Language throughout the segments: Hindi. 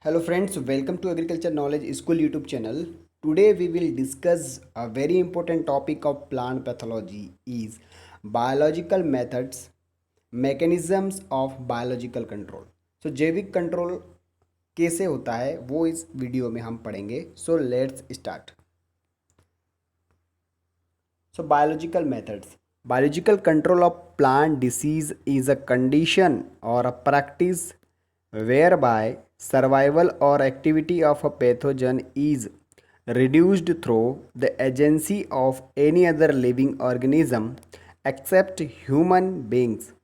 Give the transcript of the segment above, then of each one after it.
Hello friends, welcome to Agriculture Knowledge School YouTube channel. Today we will discuss a very important topic of plant pathology is biological methods, mechanisms of biological control. So जैविक कंट्रोल कैसे होता है वो इस वीडियो में हम पढ़ेंगे. So let's start. So biological methods. Biological control of plant disease is a condition or a practice whereby survival or activity of a pathogen is reduced through the agency of any other living organism except human beings,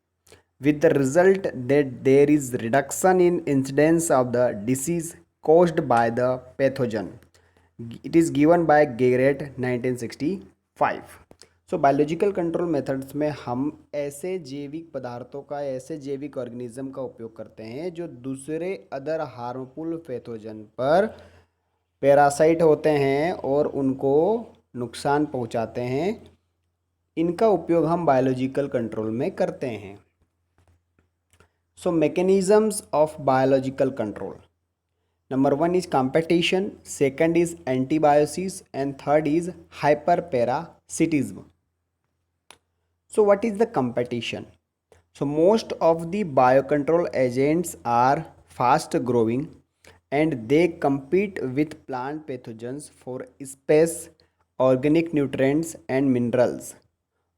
with the result that there is reduction in incidence of the disease caused by the pathogen. It is given by Garrett 1965. So biological control methods में हम ऐसे जैविक पदार्थों का ऐसे जैविक ऑर्गेनिज्म का उपयोग करते हैं जो दूसरे अदर हार्मफुल पैथोजन पर पैरासाइट होते हैं और उनको नुकसान पहुंचाते हैं. इनका उपयोग हम बायोलॉजिकल कंट्रोल में करते हैं. So mechanisms of biological control. Number one is competition, second is antibiosis, and third is hyperparasitism. So what is the competition? So most of the biocontrol agents are fast growing and they compete with plant pathogens for space, organic nutrients and minerals.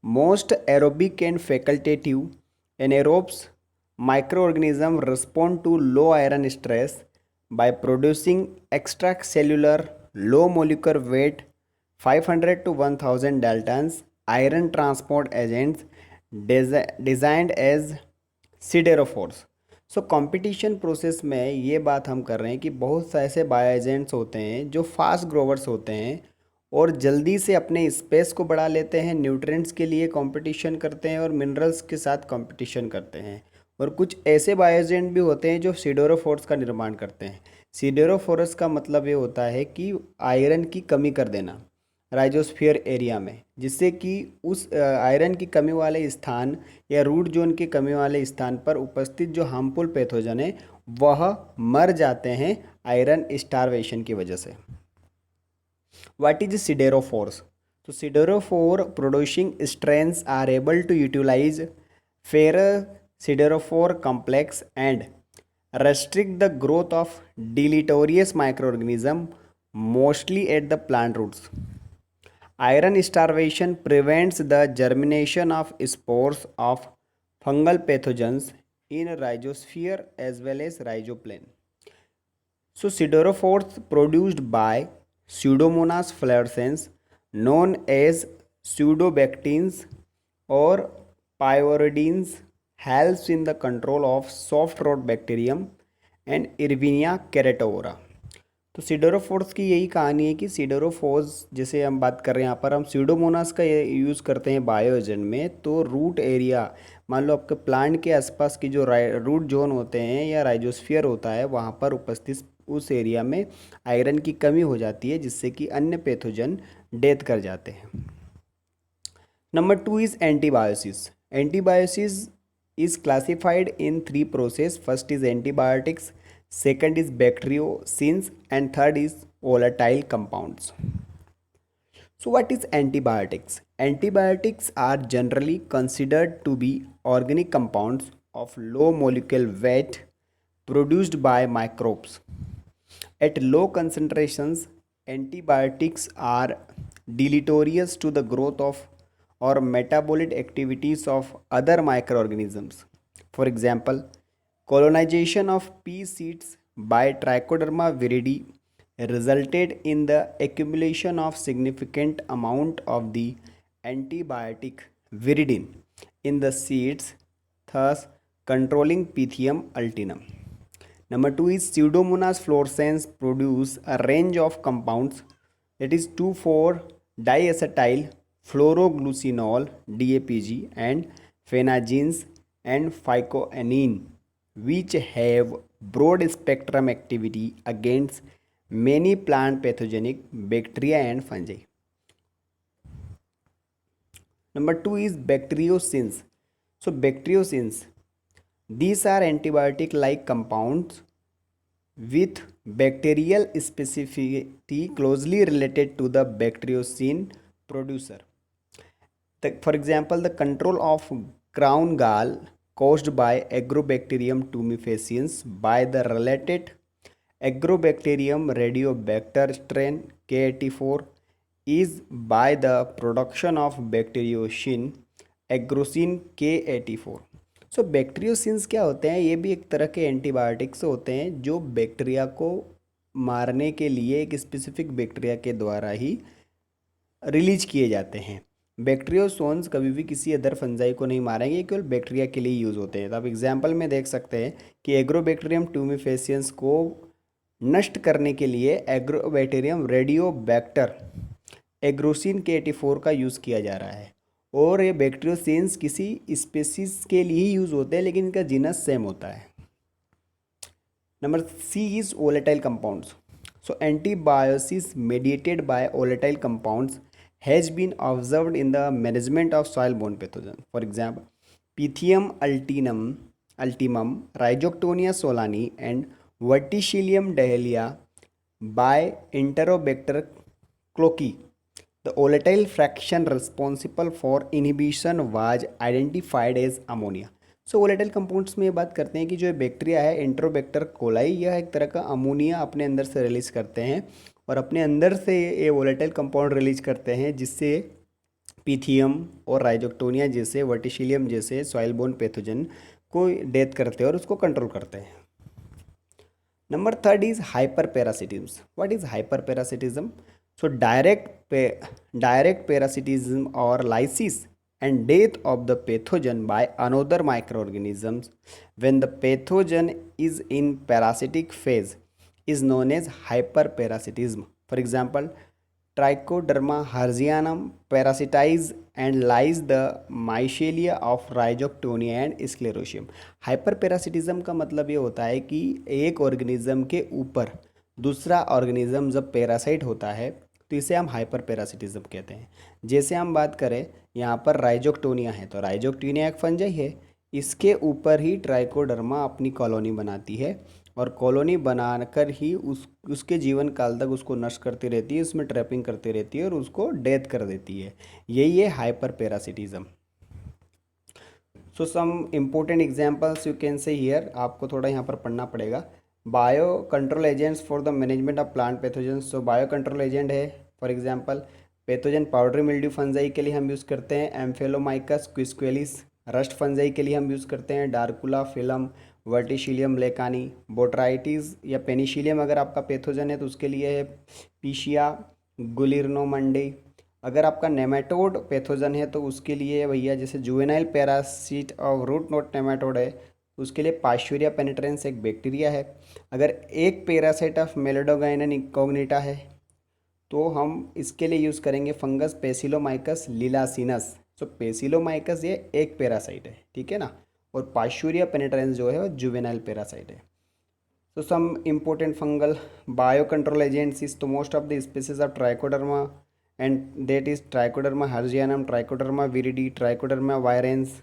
Most aerobic and facultative anaerobes microorganisms respond to low iron stress by producing extracellular low molecular weight 500 to 1000 daltons iron transport agents designed as siderophores. So competition process में ये बात हम कर रहे हैं कि बहुत से ऐसे बायो एजेंट्स होते हैं जो फास्ट ग्रोवर्स होते हैं और जल्दी से अपने स्पेस को बढ़ा लेते हैं, न्यूट्रिएंट्स के लिए कंपटीशन करते हैं और मिनरल्स के साथ कंपटीशन करते हैं. और कुछ ऐसे बायो एजेंट भी होते हैं जो सिडोरोफोर्स का निर्माण करते हैं. सिडोरोफोरस का मतलब ये होता है कि आयरन की कमी कर देना राइजोस्फीयर एरिया में, जिससे कि उस आयरन की कमी वाले स्थान या रूट जोन की कमी वाले स्थान पर उपस्थित जो हार्मफुल पैथोजन है वह मर जाते हैं आयरन स्टारवेशन की वजह से. What is siderophores? तो siderophore producing strains are able to utilize ferrous siderophore complex and restrict the growth of deleterious microorganism mostly at the plant roots. Iron starvation prevents the germination of spores of fungal pathogens in rhizosphere as well as rhizoplane. So siderophores produced by Pseudomonas fluorescens known as pseudobactines or pyroidines helps in the control of soft rot bacterium and Erwinia keratopora. तो सिडोरोफोर्स की यही कहानी है कि सिडोरोफोर्स जैसे हम बात कर रहे हैं यहाँ पर हम स्यूडोमोनास का यूज़ करते हैं बायो एजेंट में. तो रूट एरिया मान लो आपके प्लांट के आसपास की जो रूट जोन होते हैं या राइजोस्फीयर होता है वहाँ पर उपस्थित उस एरिया में आयरन की कमी हो जाती है जिससे कि अन्य पैथोजन डेथ कर जाते हैं. Number two is antibiosis. Antibiosis is classified in three process. First is antibiotics, second is bacteriocins, and third is volatile compounds. So what is antibiotics? Antibiotics are generally considered to be organic compounds of low molecular weight produced by microbes. At low concentrations, antibiotics are deleterious to the growth of or metabolic activities of other microorganisms. For example, colonization of pea seeds by Trichoderma viridi resulted in the accumulation of significant amount of the antibiotic viridin in the seeds, thus controlling Pythium alternum. Number two is Pseudomonas fluorescens produce a range of compounds, that is 2,4-diacetyl fluoroglucinol DAPG and phenazines and phycoanine, which have broad spectrum activity against many plant pathogenic bacteria and fungi. Number two is bacteriocins. So bacteriocins, these are antibiotic like compounds with bacterial specificity closely related to the bacteriocin producer. For example, the control of crown gall caused by Agrobacterium tumefaciens by the related Agrobacterium radiobacter strain K84 is by the production of bacteriocin एग्रोसिन K84। सो बैक्टीरियोसिन्स क्या होते हैं? ये भी एक तरह के एंटीबायोटिक्स होते हैं जो बैक्टीरिया को मारने के लिए एक स्पेसिफिक बैक्टीरिया के द्वारा ही रिलीज किए जाते हैं। बैक्टीरियोसोन्स कभी भी किसी अदर फंजाई को नहीं मारेंगे, केवल बैक्टीरिया के लिए यूज़ होते हैं। तो आप एग्जाम्पल में देख सकते हैं कि एग्रोबैक्टीरियम ट्यूमिफेसियंस को नष्ट करने के लिए एग्रोबैक्टीरियम रेडियोबैक्टर एग्रोसिन K84 का यूज़ किया जा रहा है। और ये बैक्टीरियोसिन्स किसी स्पेसीज के लिए ही यूज़ होते हैं, लेकिन इनका जीनस सेम होता है। Number C is volatile compounds. So antibiosis mediated by volatile compounds has been observed in the management of soil-borne pathogen. For example, Pythium ultimum, Rhizoctonia solani, and Verticillium dahlia by Enterobacter cloacae. The volatile fraction responsible for inhibition was identified as ammonia. So volatile compounds में ये बात करते हैं कि जो बैक्टीरिया है एंट्रोबैक्टर कोलाई, यह एक तरह का अमोनिया अपने अंदर से रिलीज करते हैं और अपने अंदर से ये वोलेटाइल कंपाउंड रिलीज करते हैं, जिससे पीथियम और राइजोक्टोनिया जैसे वर्टिशिलियम जैसे सॉइल बोर्न पैथोजन को डेथ करते हैं और उसको कंट्रोल करते हैं। Number third is hyper parasitism. What is hyper parasitism? So direct parasitism और lysis and death of the pathogen by another microorganisms when the pathogen is in parasitic phase is known as hyperparasitism. For example, Trichoderma herzianum parasitize and lies the mycelia of Rhizoctonia and Sclerotium. Hyperparasitism का मतलब ये होता है कि एक ऑर्गेनिज्म के ऊपर दूसरा ऑर्गेनिज्म जब पैरासाइट होता है तो इसे हम हाइपर पैरासिटिज्म कहते हैं। जैसे हम बात करें यहाँ पर राइजोक्टोनिया है, तो राइजोक्टोनिया एक फंजाई है, इसके ऊपर ही ट्राइकोडर्मा अपनी कॉलोनी बनाती है और कॉलोनी बनाकर ही उसके जीवन काल तक उसको नष्ट करती रहती है, उसमें ट्रैपिंग करती रहती है और उसको डेथ कर देती है। यही है hyperparasitism. So some important examples you can see here, आपको थोड़ा यहाँ पर पढ़ना पड़ेगा। Bio control agents for the management of plant pathogens. So bio control agent है for example pathogen powdery mildew fungi के लिए हम यूज़ करते हैं एम्फेलोमाइकस क्विस्क्वेलिस। रस्ट फंजाई के लिए हम यूज़ करते हैं डार्कुला फिलम, वर्टिशिलियम लेकानी। बोट्राइटिस या पेनिशिलियम अगर आपका पैथोजन है तो उसके लिए है पीशिया गुलिर्नोमंडी। अगर आपका नेमेटोड पैथोजन है तो उसके लिए भैया जैसे जुवेनाइल पैरासिट और रूट नोट नेमेटोड है उसके लिए पाश्यूरिया पेनिट्रेंस एक बैक्टीरिया है। अगर एक पैरासाइट ऑफ मेलोडोगाइनन इनकॉग्निटा है तो हम इसके लिए यूज़ करेंगे फंगस पेसिलोमाइकस लिलासिनस। सो पेसिलोमाइकस ये एक पैरासाइट है, ठीक है ना, और पाश्यूरिया पेनिट्रेंस जो है वो जुवेनाइल पैरासाइट है। So some important fungal bio control agents is तो most of the species of Trichoderma and that is Trichoderma harzianum, Trichoderma viride, Trichoderma virens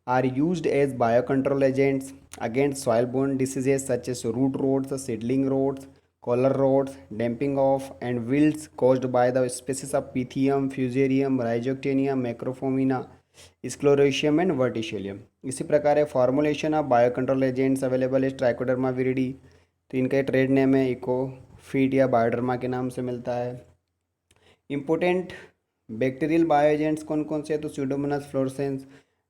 are used as biocontrol agents against soil-borne diseases such as root rots, seedling rots, collar rots, damping off, and wilts caused by the species of Pythium, Fusarium, Rhizoctonia, Macrophomina, Sclerotium and Verticillium। इसी प्रकार है formulation of biocontrol agents available है ट्राइकोडर्मा विरिडी, तो इनका ट्रेड नेम है इकोफीट या बायोडर्मा के नाम से मिलता है। इम्पोर्टेंट बैक्टीरियल बायो एजेंट्स कौन कौन से है? तो Pseudomonas fluorescens,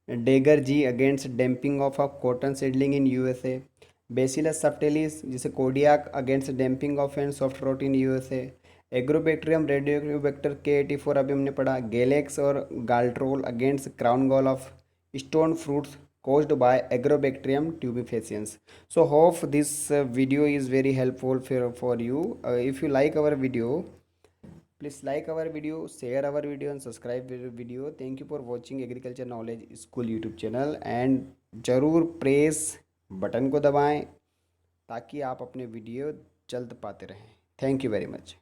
Dagger G against damping off cotton seedling in USA, Bacillus subtilis जिसे Kodiak against damping off and soft rot in USA, Agrobacterium radiobacter K84 अभी हमने पढ़ा, गेलेक्स और Galltrol against crown gall of stone fruits caused by Agrobacterium tumefaciens. So hope this video is very helpful for you. If you like our video, please like our video, share our video and subscribe our video. Thank you for watching Agriculture Knowledge School YouTube channel and ज़रूर प्रेस बटन को दबाएं ताकि आप अपने वीडियो जल्द पाते रहें। Thank you very much.